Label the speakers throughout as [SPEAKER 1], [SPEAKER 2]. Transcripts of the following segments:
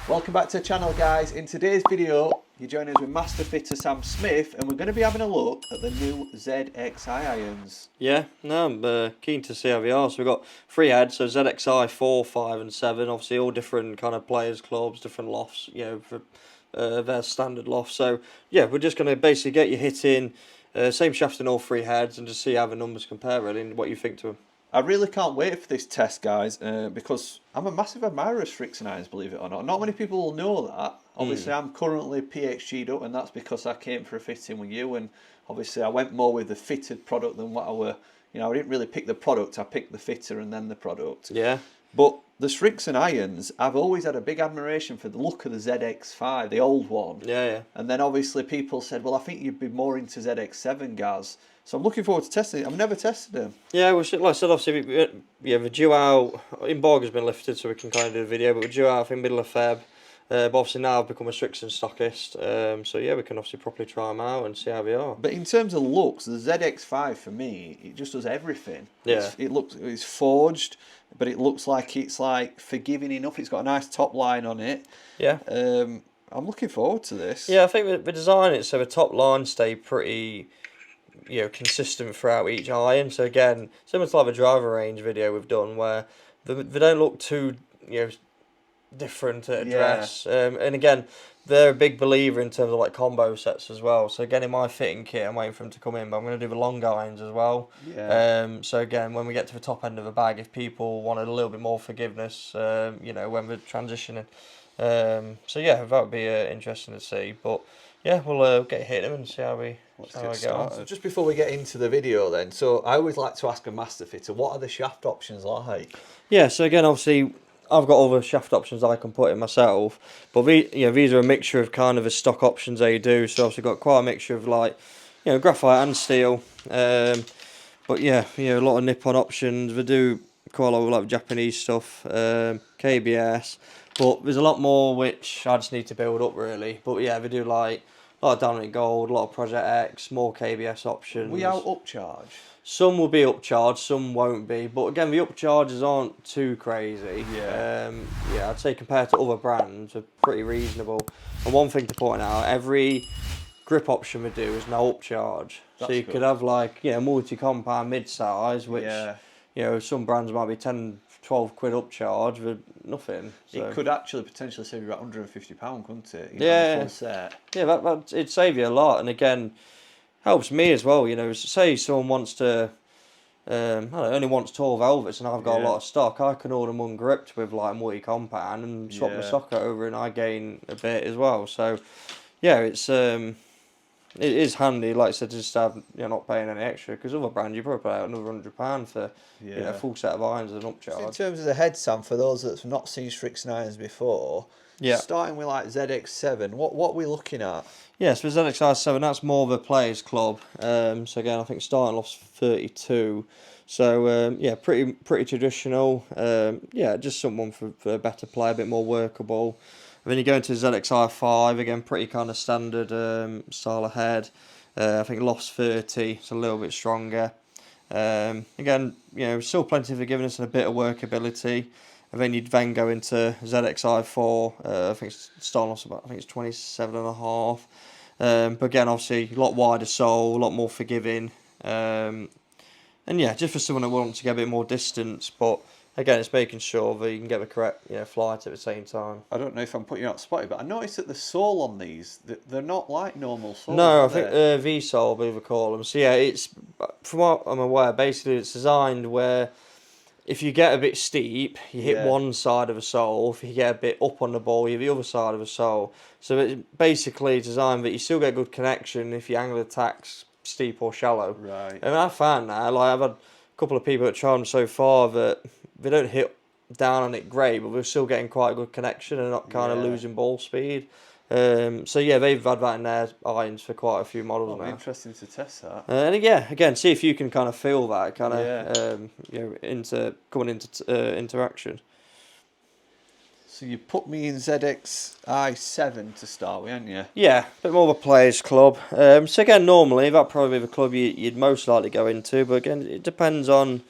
[SPEAKER 1] Welcome back to the channel, guys. In today's video you're joining us with Master Fitter Sam Smith, and we're going to be having a look at the new ZXi Irons.
[SPEAKER 2] Yeah, no, I'm keen to see how they are. So we've got three heads, so ZXi4, 5 and 7, obviously all different kind of players clubs, different lofts, you know, for their standard lofts. So yeah, we're just going to basically get you hitting same shaft in all three heads and just see how the numbers compare really and what you think to them.
[SPEAKER 1] I really can't wait for this test, guys, because I'm a massive admirer of Srixon Irons, believe it or not. Not many people will know that. Obviously, I'm currently PhD'd up, and that's because I came for a fitting with you, and obviously I went more with the fitted product than what I were, you know, I didn't really pick the product, I picked the fitter and then the product.
[SPEAKER 2] Yeah.
[SPEAKER 1] But the Srixon Irons, I've always had a big admiration for the look of the ZXi5, the old one.
[SPEAKER 2] Yeah, yeah.
[SPEAKER 1] And then obviously people said, well, I think you'd be more into ZX7, Gaz. So I'm looking forward to testing it. I've never tested them.
[SPEAKER 2] Yeah, well, like I said, obviously, yeah, the due out, embargo's been lifted so we can kind of do a video, but we're due out, I think, middle of Feb. But obviously now I've become a Srixon stockist, so yeah, we can obviously properly try them out and see how they are.
[SPEAKER 1] But in terms of looks, the ZX5 for me, it just does everything.
[SPEAKER 2] Yeah.
[SPEAKER 1] It's forged, but it looks like it's like forgiving enough. It's got a nice top line on it.
[SPEAKER 2] Yeah.
[SPEAKER 1] I'm looking forward to this.
[SPEAKER 2] Yeah, I think the design it so the top line stay pretty, you know, consistent throughout each iron. So again, similar to like the driver range video we've done, where they don't look too, you know, different at address. And again, they're a big believer in terms of like combo sets as well. So again, in my fitting kit, I'm waiting for them to come in, but I'm going to do the long irons as well.
[SPEAKER 1] Yeah.
[SPEAKER 2] So again, when we get to the top end of the bag, if people wanted a little bit more forgiveness, you know, when we're transitioning. So yeah, that would be interesting to see. But yeah, we'll get hit them and see how we get on.
[SPEAKER 1] So just before we get into the video then, so I always like to ask a master fitter, what are the shaft options like?
[SPEAKER 2] Yeah, so again, obviously, I've got all the shaft options I can put in myself, but these are a mixture of kind of the stock options they do. So obviously got quite a mixture of like, you know, graphite and steel. But yeah, you know, a lot of nip-on options. We do quite a lot of like Japanese stuff, KBS. But there's a lot more which I just need to build up really. But yeah, we do like a lot of Dynamic Gold, a lot of Project X, more KBS options.
[SPEAKER 1] We out upcharge?
[SPEAKER 2] Some will be upcharged, some won't be. But again, the upcharges aren't too crazy.
[SPEAKER 1] Yeah.
[SPEAKER 2] Yeah, I'd say compared to other brands, they're pretty reasonable. And one thing to point out, every grip option we do is no upcharge.
[SPEAKER 1] That's
[SPEAKER 2] so you
[SPEAKER 1] good.
[SPEAKER 2] could have like, you know, multi-compound mid-size, which,
[SPEAKER 1] Yeah.
[SPEAKER 2] you know, some brands might be 10, 12 quid upcharge with nothing. So.
[SPEAKER 1] It could actually potentially save you about £150, couldn't it? You
[SPEAKER 2] Yeah.
[SPEAKER 1] know, full set.
[SPEAKER 2] Yeah, that it'd save you a lot. And again, helps me as well, you know. Say someone wants to, I don't know, only wants tall velvets and I've got a lot of stock, I can order them ungripped with like multi-compound and swap my socket over and I gain a bit as well. So yeah, it is handy, like I said, to just have, you're not paying any extra, because other brands you probably pay out another £100 for you know, a full set of irons and upcharge.
[SPEAKER 1] So in terms of the head, Sam, for those that's not seen Srixon Irons before, starting with like ZX7, what are we looking at?
[SPEAKER 2] Yes, for ZXi7, that's more of a players club. So again, I think starting off's 32. So yeah, pretty traditional. Yeah, just someone for a better play, a bit more workable. And then you go into ZXi5, again, pretty kind of standard style of head. I think loft's 30, it's a little bit stronger. Again, you know, still plenty of forgiveness and a bit of workability. And then you'd then go into ZXi4. I think it's starting off about, I think it's 27.5. But again, obviously a lot wider sole, a lot more forgiving. And yeah, just for someone that wants to get a bit more distance, but again, it's making sure that you can get the correct, you know, flight at the same time.
[SPEAKER 1] I don't know if I'm putting you out spotty, but I noticed that the sole on these, they're not like normal soles.
[SPEAKER 2] No, I think V-sole, I believe we call them. So yeah, it's, from what I'm aware, basically it's designed where if you get a bit steep, you hit one side of a sole. If you get a bit up on the ball, you hit the other side of a sole. So it's basically designed that you still get good connection if your angle of attack's steep or shallow.
[SPEAKER 1] Right.
[SPEAKER 2] And I found that, like I've had a couple of people that tried them so far that they don't hit down on it great, but we're still getting quite a good connection and not kind of losing ball speed. So yeah, they've had that in their irons for quite a few models now.
[SPEAKER 1] Interesting to test that.
[SPEAKER 2] And yeah, again, see if you can kind of feel that kind of you know, coming into interaction.
[SPEAKER 1] So you put me in ZXi7 to start with, haven't you?
[SPEAKER 2] Yeah, a bit more of a players club. So again, normally that'd probably be the club you'd most likely go into, but again, it depends on,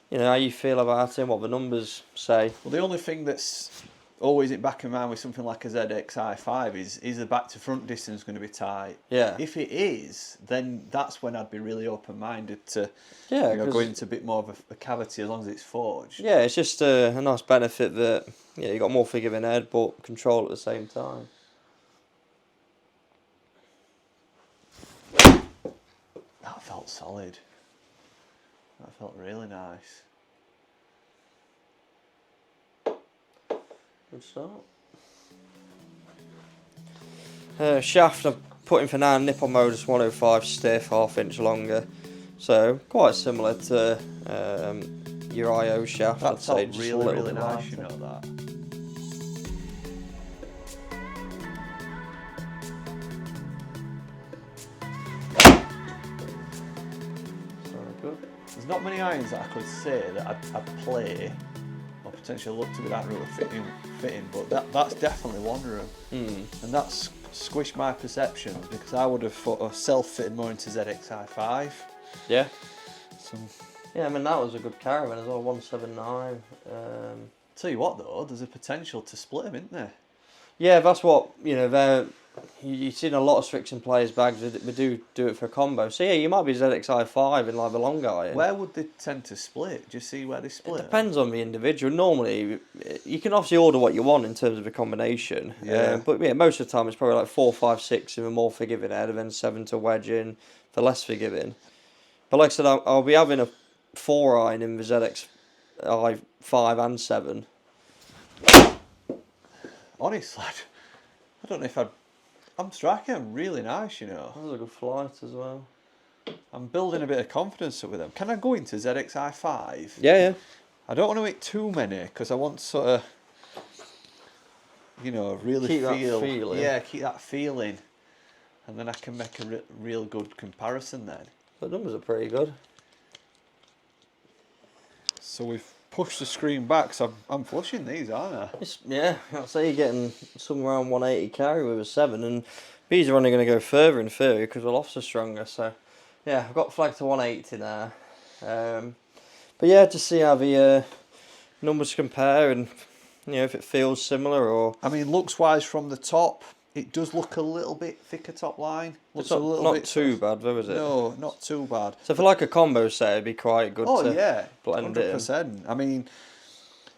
[SPEAKER 2] you know, how you feel about it and what the numbers say.
[SPEAKER 1] Well, the only thing that's always in back of mind with something like a ZXi5 is the back to front distance going to be tight?
[SPEAKER 2] Yeah.
[SPEAKER 1] If it is, then that's when I'd be really open-minded to go into a bit more of a cavity as long as it's forged.
[SPEAKER 2] Yeah, it's just a nice benefit that you got more forgiving head but control at the same time.
[SPEAKER 1] That felt solid. That felt really nice.
[SPEAKER 2] Good start. Shaft I'm putting for now, nipple modus 105 stiff, 1/2 inch longer. So quite similar to your IO shaft.
[SPEAKER 1] That
[SPEAKER 2] I'd say
[SPEAKER 1] felt
[SPEAKER 2] just
[SPEAKER 1] really,
[SPEAKER 2] a little
[SPEAKER 1] really
[SPEAKER 2] bit
[SPEAKER 1] nice,
[SPEAKER 2] lighter.
[SPEAKER 1] you know that.
[SPEAKER 2] Good.
[SPEAKER 1] There's not many irons that I could say that I'd play or potentially look to be that really fitting, but that's definitely one of them. And that's squished my perception because I would have thought of self-fitted more into ZXi5.
[SPEAKER 2] Yeah.
[SPEAKER 1] So,
[SPEAKER 2] Yeah, I mean that was a good caravan as well, 179.
[SPEAKER 1] tell you what though, there's a potential to split them, isn't there?
[SPEAKER 2] Yeah, that's what you've seen a lot of Srixon players' bags. They do it for a combo. So yeah, you might be ZXi5 in like the long iron.
[SPEAKER 1] Where would they tend to split? Do you see where they split?
[SPEAKER 2] It depends on the individual. Normally, you can obviously order what you want in terms of a combination.
[SPEAKER 1] Yeah.
[SPEAKER 2] But yeah, most of the time it's probably like 4, 5, 6 in a more forgiving head, and then 7 to wedge in for less forgiving. But like I said, I'll be having a 4 iron in the ZXi5 and 7.
[SPEAKER 1] Honestly, I don't know if I'm striking them really nice, you know.
[SPEAKER 2] That was a good flight as well.
[SPEAKER 1] I'm building a bit of confidence up with them. Can I go into ZXi5?
[SPEAKER 2] Yeah.
[SPEAKER 1] I don't want to hit too many because I want to sort of, really
[SPEAKER 2] Keep that feeling.
[SPEAKER 1] Yeah, keep that feeling. And then I can make a real good comparison then.
[SPEAKER 2] The numbers are pretty good.
[SPEAKER 1] So we've pushed the screen back, so I'm flushing these, aren't I?
[SPEAKER 2] Yeah, I'd say you're getting somewhere around 180 carry with a 7, and these are only going to go further in theory because the lofts are stronger. So yeah, I've got flagged to 180 now. But yeah, to see how the numbers compare and if it feels similar or.
[SPEAKER 1] I mean, looks wise from the top, it does look a little bit thicker top line. Looks
[SPEAKER 2] It's
[SPEAKER 1] a little
[SPEAKER 2] not
[SPEAKER 1] bit
[SPEAKER 2] too bad though, is it?
[SPEAKER 1] No, not too bad.
[SPEAKER 2] So for like a combo set, it'd be quite good
[SPEAKER 1] Oh
[SPEAKER 2] to
[SPEAKER 1] yeah,
[SPEAKER 2] blend it in.
[SPEAKER 1] 100%. I mean,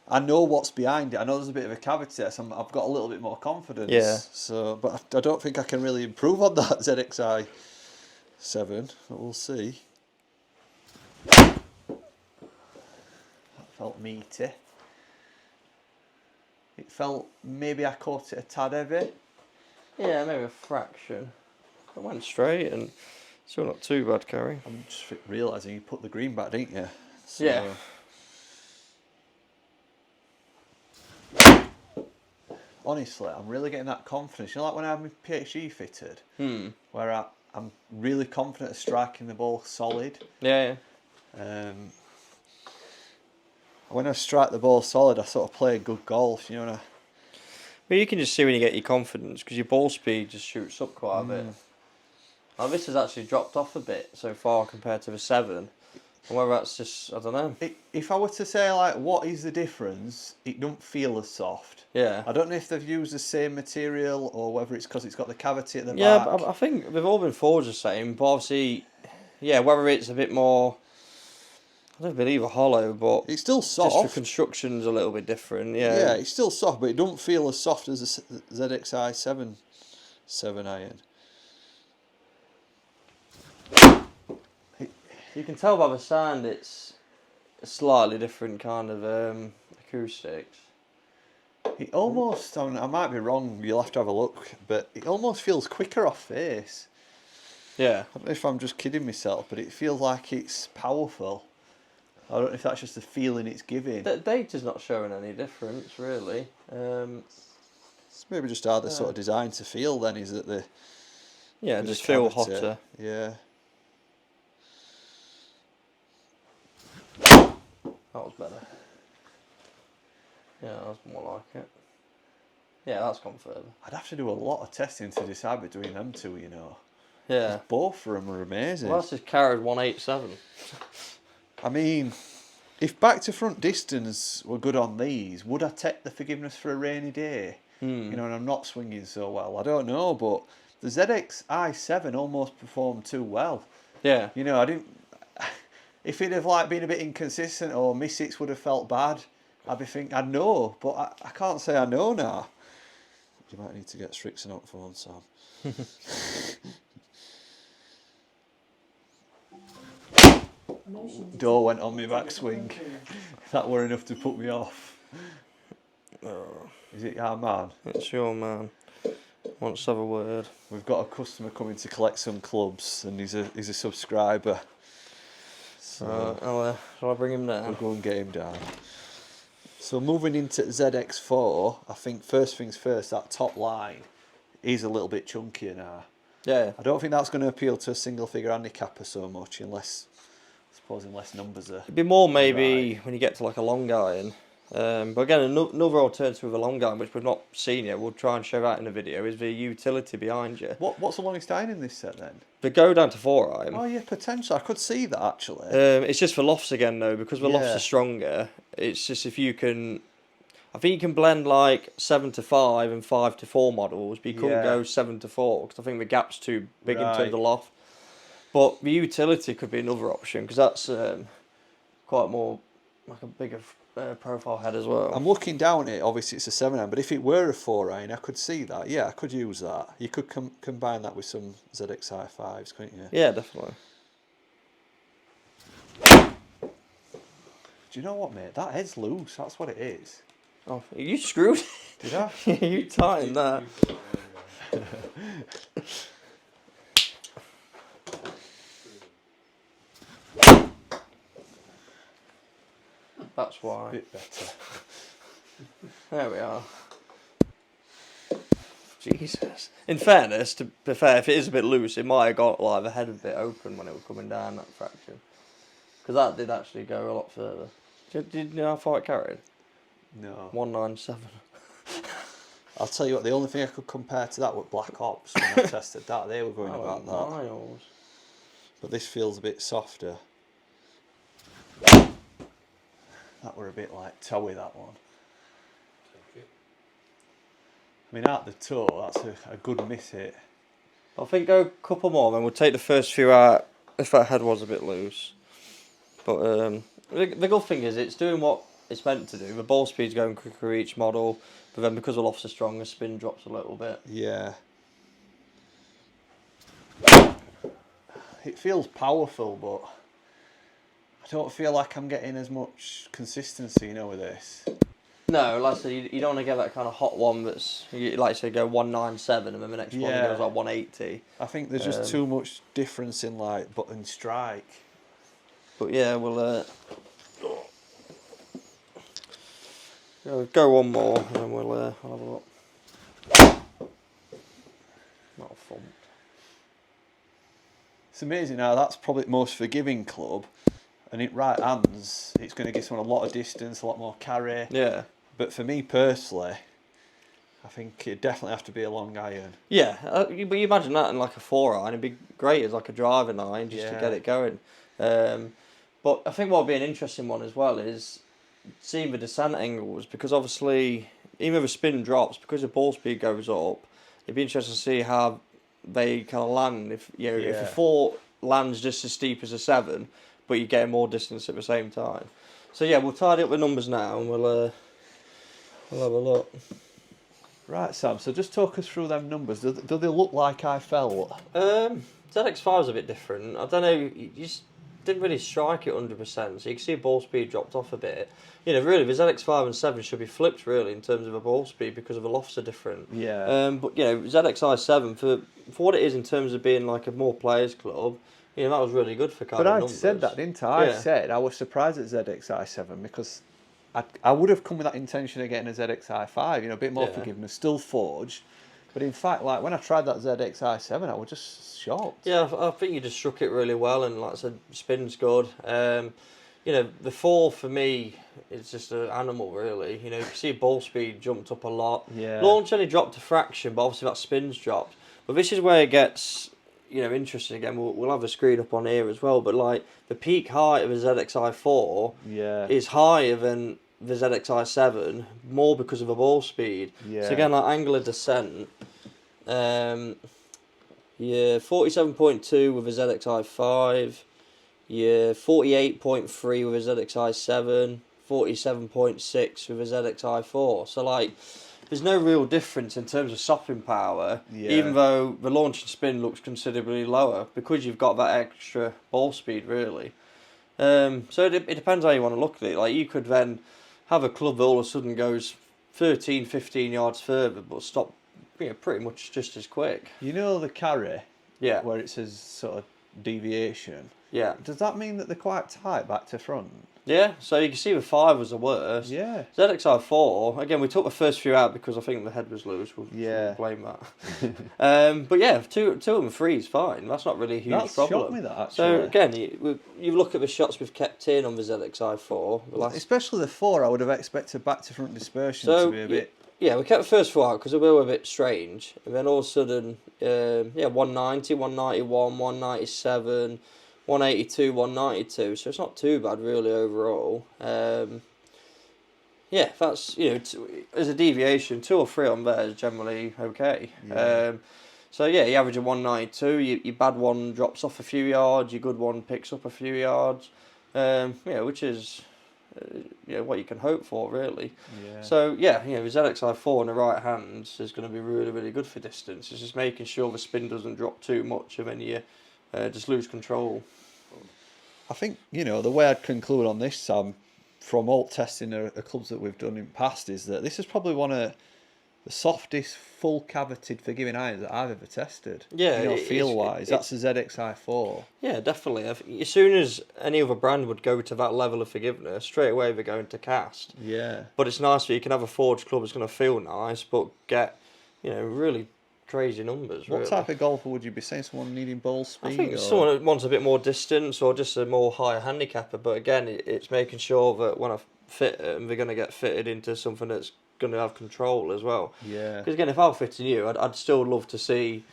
[SPEAKER 1] I know what's behind it. I know there's a bit of a cavity there, so I've got a little bit more confidence.
[SPEAKER 2] Yeah.
[SPEAKER 1] So, but I don't think I can really improve on that ZXi7. But we'll see. That felt meaty. It felt maybe I caught it a tad heavy.
[SPEAKER 2] Yeah, maybe a fraction. It went straight and still not too bad carry.
[SPEAKER 1] I'm just realising you put the green back, didn't you? So,
[SPEAKER 2] Yeah.
[SPEAKER 1] honestly, I'm really getting that confidence. You know, like when I have my PhD fitted, where I'm really confident of striking the ball solid.
[SPEAKER 2] Yeah.
[SPEAKER 1] When I strike the ball solid, I sort of play good golf, you know.
[SPEAKER 2] But you can just see when you get your confidence because your ball speed just shoots up quite a bit. Now this has actually dropped off a bit so far compared to the 7. And whether that's just, I don't know.
[SPEAKER 1] If I were to say, like, what is the difference, it don't feel as soft.
[SPEAKER 2] Yeah.
[SPEAKER 1] I don't know if they've used the same material or whether it's because it's got the cavity at the
[SPEAKER 2] Yeah,
[SPEAKER 1] back.
[SPEAKER 2] but I think they've all been forged the same, but obviously, yeah, whether it's a bit more, I don't believe a hollow, but
[SPEAKER 1] It's still soft.
[SPEAKER 2] just the construction's a little bit different, yeah.
[SPEAKER 1] Yeah, it's still soft, but it don't feel as soft as the ZXi7 iron.
[SPEAKER 2] You can tell by the sound it's a slightly different kind of acoustics.
[SPEAKER 1] It almost, I might be wrong, you'll have to have a look, but it almost feels quicker off face.
[SPEAKER 2] Yeah.
[SPEAKER 1] I don't know if I'm just kidding myself, but it feels like it's powerful. I don't know if that's just the feeling it's giving.
[SPEAKER 2] The data's not showing any difference, really.
[SPEAKER 1] It's maybe just how they're sort of designed to feel then, is that the...
[SPEAKER 2] Yeah,
[SPEAKER 1] with
[SPEAKER 2] just
[SPEAKER 1] the
[SPEAKER 2] feel
[SPEAKER 1] cavity.
[SPEAKER 2] hotter.
[SPEAKER 1] Yeah.
[SPEAKER 2] That was better. Yeah, that's more like it. Yeah, that's gone further.
[SPEAKER 1] I'd have to do a lot of testing to decide between them two, you know.
[SPEAKER 2] Yeah.
[SPEAKER 1] Both of them are amazing.
[SPEAKER 2] Well, that's just carried 187.
[SPEAKER 1] I mean, if back to front distance were good on these, would I take the forgiveness for a rainy day? You know, and I'm not swinging so well. I don't know, but the ZXi7 almost performed too well.
[SPEAKER 2] Yeah.
[SPEAKER 1] You know, I didn't. If it'd have like been a bit inconsistent or miss-its would have felt bad, I'd know, but I can't say I know now. You might need to get Srixon on phone, Sam. Door went on my backswing. That were enough to put me off. Is it our man?
[SPEAKER 2] It's your man. Wants to have a word.
[SPEAKER 1] We've got a customer coming to collect some clubs, and he's a subscriber. So
[SPEAKER 2] shall I bring him down?
[SPEAKER 1] we'll go and get him down. So moving into ZX4, I think first things first, that top line is a little bit chunkier now.
[SPEAKER 2] Yeah.
[SPEAKER 1] I don't think that's going to appeal to a single figure handicapper so much, unless numbers are.
[SPEAKER 2] It'd be more maybe when you get to like a long iron. But again, another alternative with a long iron, which we've not seen yet, we'll try and show that in the video, is the utility behind you.
[SPEAKER 1] What's the longest iron in this set then?
[SPEAKER 2] The go down to 4 iron.
[SPEAKER 1] Oh yeah, potentially. I could see that actually.
[SPEAKER 2] It's just for lofts again though, because the lofts
[SPEAKER 1] Yeah.
[SPEAKER 2] are stronger. It's just if you can, I think you can blend like 7 to 5 and 5 to 4 models, but you couldn't
[SPEAKER 1] Yeah.
[SPEAKER 2] go 7 to 4 because I think the gap's too big in terms
[SPEAKER 1] Right.
[SPEAKER 2] of loft. But the utility could be another option because that's quite more like a bigger profile head as well.
[SPEAKER 1] I'm looking down at it, obviously it's a 7 iron, but if it were a 4 iron, I could see that. Yeah, I could use that. You could combine that with some ZXi5s, couldn't you?
[SPEAKER 2] Yeah, definitely.
[SPEAKER 1] Do you know what, mate? That head's loose. That's what it is.
[SPEAKER 2] Oh, you screwed.
[SPEAKER 1] Did I?
[SPEAKER 2] You tightened that. That's why.
[SPEAKER 1] A bit better.
[SPEAKER 2] There we are. Jesus. In fairness, to be fair, if it is a bit loose, it might have got like the head a bit open when it was coming down that fraction. Because that did actually go a lot further. Did you know how far it carried?
[SPEAKER 1] No.
[SPEAKER 2] 197.
[SPEAKER 1] I'll tell you what, the only thing I could compare to that was Black Ops when I tested that. They were going about that.
[SPEAKER 2] Miles.
[SPEAKER 1] But this feels a bit softer. That were a bit like towy, that one. I mean, at the toe, that's a good miss hit.
[SPEAKER 2] I think go a couple more, then we'll take the first few out if that head was a bit loose. But the good thing is it's doing what it's meant to do. The ball speed's going quicker each model, but then because the lofts are stronger, spin drops a little bit.
[SPEAKER 1] Yeah. It feels powerful, but I don't feel like I'm getting as much consistency, you know, with this.
[SPEAKER 2] No, like I said, you don't want to get that kind of hot one that's, like I say, go 197 and then the next one goes like 180.
[SPEAKER 1] I think there's just too much difference in like button strike.
[SPEAKER 2] But yeah, we'll go one more and then we'll have a look. Not a thump.
[SPEAKER 1] It's amazing how that's probably the most forgiving club, and it right hands, it's going to give someone a lot of distance, a lot more carry.
[SPEAKER 2] Yeah.
[SPEAKER 1] But for me personally, I think it'd definitely have to be a long iron.
[SPEAKER 2] Yeah, but you imagine that in like a 4 iron, it'd be great as like a driving iron just to get it going. But I think what would be an interesting one as well is seeing the descent angles, because obviously even if the spin drops, because the ball speed goes up, it'd be interesting to see how they kind of land. If if a 4 lands just as steep as a 7, but you get more distance at the same time. So yeah, we'll tidy up the numbers now and we'll have a look.
[SPEAKER 1] Right, Sam, so just talk us through them numbers. Do they look like I felt?
[SPEAKER 2] ZX5 is a bit different. I don't know, you just didn't really strike it 100%, so you can see ball speed dropped off a bit. You know, really, the ZX5 and 7 should be flipped, really, in terms of the ball speed, because of the lofts are different.
[SPEAKER 1] Yeah.
[SPEAKER 2] But, you know, ZXi7, for what it is in terms of being like a more players club, you know, that was really good for kind of numbers.
[SPEAKER 1] But I said that, didn't I?
[SPEAKER 2] Yeah.
[SPEAKER 1] I said I was surprised at ZXi7 because I would have come with that intention of getting a ZXi5, you know, a bit more forgiveness, still forged. But in fact, like when I tried that ZXi7, I was just shocked.
[SPEAKER 2] Yeah, I think you just struck it really well, and like I said, spin's good. You know, the 4 for me is just an animal, really. You know, you can see ball speed jumped up a lot.
[SPEAKER 1] Yeah.
[SPEAKER 2] Launch only dropped a fraction, but obviously that spin's dropped. But this is where it gets, you know, interesting again, we'll have a screen up on here as well, but like the peak height of a ZXi4 is higher than the ZXi7, more because of the ball speed. So again, like angle of descent, yeah, 47.2 with a ZXi5, yeah, 48.3 with a ZXi7, 47.6 with a ZXi4. So like, there's no real difference in terms of stopping power, even though the launch and spin looks considerably lower because you've got that extra ball speed, really. So it depends how you want to look at it. Like, you could then have a club that all of a sudden goes 13, 15 yards further, but stop, you know, pretty much just as quick.
[SPEAKER 1] You know the carry,
[SPEAKER 2] Yeah.
[SPEAKER 1] where it says sort of deviation.
[SPEAKER 2] Yeah.
[SPEAKER 1] Does that mean that they're quite tight back to front?
[SPEAKER 2] Yeah, so you can see the 5 was the worst.
[SPEAKER 1] Yeah.
[SPEAKER 2] ZXi4, again, we took the first few out because I think the head was loose. We'll blame that. But yeah, two and 3 is fine. That's not really a huge problem.
[SPEAKER 1] Shocked me, that, actually.
[SPEAKER 2] So again, you look at the shots we've kept in on the ZXi4.
[SPEAKER 1] Especially the 4, I would have expected back to front dispersion to be a bit...
[SPEAKER 2] Yeah, we kept the first 4 out because they were a bit strange. And then all of a sudden, 190, 191, 197... 182, 192, so it's not too bad really overall. Yeah, that's, you know, as a deviation, 2 or 3 on there is generally okay. Yeah. So yeah, you average a 192, your bad one drops off a few yards, your good one picks up a few yards. Yeah, which is what you can hope for, really. Yeah. So yeah, you know, the ZXi4 in the right hand is going to be really, really good for distance. It's just making sure the spin doesn't drop too much and then you just lose control.
[SPEAKER 1] I think, you know, the way I'd conclude on this, Sam, from all testing the clubs that we've done in past, is that this is probably one of the softest, full cavitied forgiving irons that I've ever tested.
[SPEAKER 2] Yeah,
[SPEAKER 1] you know, feel wise, that's the ZXi4. Yeah,
[SPEAKER 2] definitely. As soon as any other brand would go to that level of forgiveness, straight away they're going to cast.
[SPEAKER 1] Yeah.
[SPEAKER 2] But it's nice that you can have a forged club that's going to feel nice, but get, you know, really crazy numbers.
[SPEAKER 1] What type of golfer would you be saying? Someone needing ball speed?
[SPEAKER 2] I think someone that wants a bit more distance or just a more higher handicapper. But again, it's making sure that when I fit them, they're going to get fitted into something that's going to have control as well.
[SPEAKER 1] Yeah.
[SPEAKER 2] Because again, if I were fitting you, I'd still love to see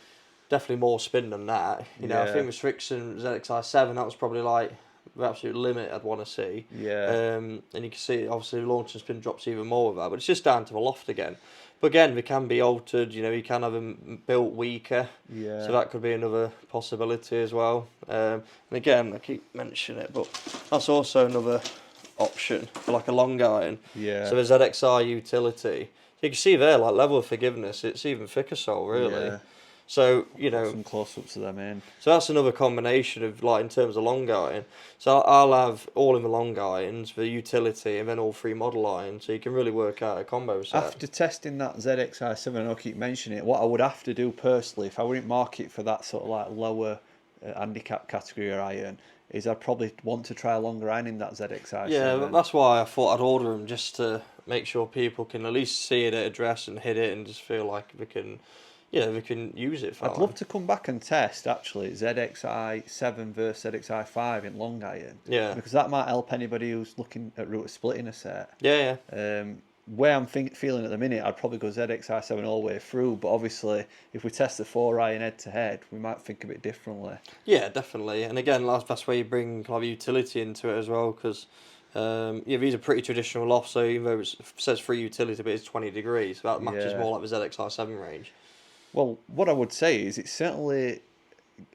[SPEAKER 2] definitely more spin than that. You know, I think with Srixon ZXi7, that was probably like the absolute limit I'd want to see.
[SPEAKER 1] Yeah.
[SPEAKER 2] And you can see obviously launch and spin drops even more with that, but it's just down to the loft again. But again, they can be altered. You know, you can have them built weaker. Yeah. So that could be another possibility as well. And again, I keep mentioning it, but that's also another option for like a long iron.
[SPEAKER 1] Yeah.
[SPEAKER 2] So the ZXi utility. You can see there, like level of forgiveness, it's even thicker sole, really. Yeah. So, you know,
[SPEAKER 1] some close-ups of them in.
[SPEAKER 2] So that's another combination of, like, in terms of long iron. So I'll have all in the long irons, the utility, and then all 3 model irons. So you can really work out a combo set.
[SPEAKER 1] After testing that ZXi7, I'll keep mentioning it, what I would have to do personally, if I were in market for that sort of like lower handicap category iron, is I'd probably want to try a longer iron in that ZXi7.
[SPEAKER 2] Yeah, that's why I thought I'd order them, just to make sure people can at least see it at address and hit it and just feel like we can... Yeah, we can use it for
[SPEAKER 1] I'd love to come back and test, actually, ZXi7 versus ZXi5 in long iron.
[SPEAKER 2] Yeah.
[SPEAKER 1] Because that might help anybody who's looking at route of splitting a set.
[SPEAKER 2] Yeah,
[SPEAKER 1] Where I'm feeling at the minute, I'd probably go ZXi7 all the way through, but obviously, if we test the 4 iron head-to-head, we might think a bit differently.
[SPEAKER 2] Yeah, definitely. And again, that's where you bring kind of utility into it as well, because... these are pretty traditional lofts, so even though it says free utility, but it's 20 degrees, so that matches more like the ZXi7 range.
[SPEAKER 1] Well, what I would say is it's certainly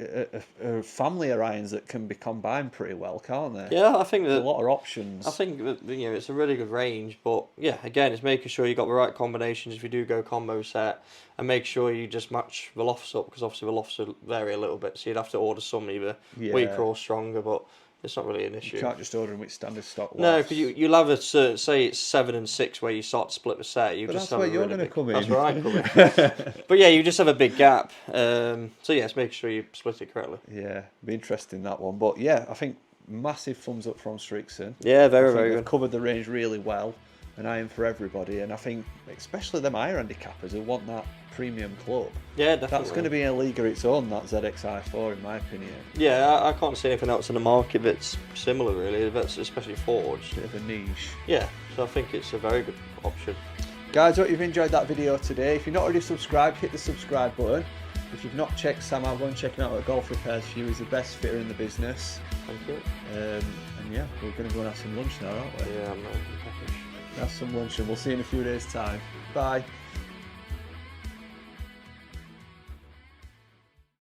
[SPEAKER 1] a family of irons that can be combined pretty well, can't they?
[SPEAKER 2] Yeah, I think there's
[SPEAKER 1] a lot of options.
[SPEAKER 2] I think that, you know, it's a really good range, but yeah, again, it's making sure you got the right combinations if you do go combo set, and make sure you just match the lofts up, because obviously the lofts vary a little bit, so you'd have to order some either weaker or stronger, but it's not really an issue.
[SPEAKER 1] You can't just order them with standard stock lofts.
[SPEAKER 2] No, because you'll have a certain, say it's 7 and 6 where you start to split the set. You just
[SPEAKER 1] that's where you're going to come in.
[SPEAKER 2] That's where I come in. But yeah, you just have a big gap. So yeah, it's making sure you split it correctly.
[SPEAKER 1] Yeah, be interesting that one. But yeah, I think massive thumbs up from Srixon.
[SPEAKER 2] Yeah, very good.
[SPEAKER 1] They've covered the range really well. An iron for everybody, and I think especially them higher handicappers who want that premium club.
[SPEAKER 2] Yeah, definitely.
[SPEAKER 1] That's going to be a league of its own, that ZXi4, in my opinion.
[SPEAKER 2] Yeah, I can't see anything else in the market that's similar, really. That's especially forged.
[SPEAKER 1] Bit of a niche.
[SPEAKER 2] Yeah, so I think it's a very good option.
[SPEAKER 1] Guys, I hope you've enjoyed that video today. If you're not already subscribed, hit the subscribe button. If you've not checked Sam out, go and check him out at Golf Repairs for You. He's the best fitter in the business.
[SPEAKER 2] Thank you.
[SPEAKER 1] And yeah, we're going to go and have some lunch now, aren't we?
[SPEAKER 2] Yeah, I'm not.
[SPEAKER 1] Have some lunch and we'll see you in a few days' time. Bye.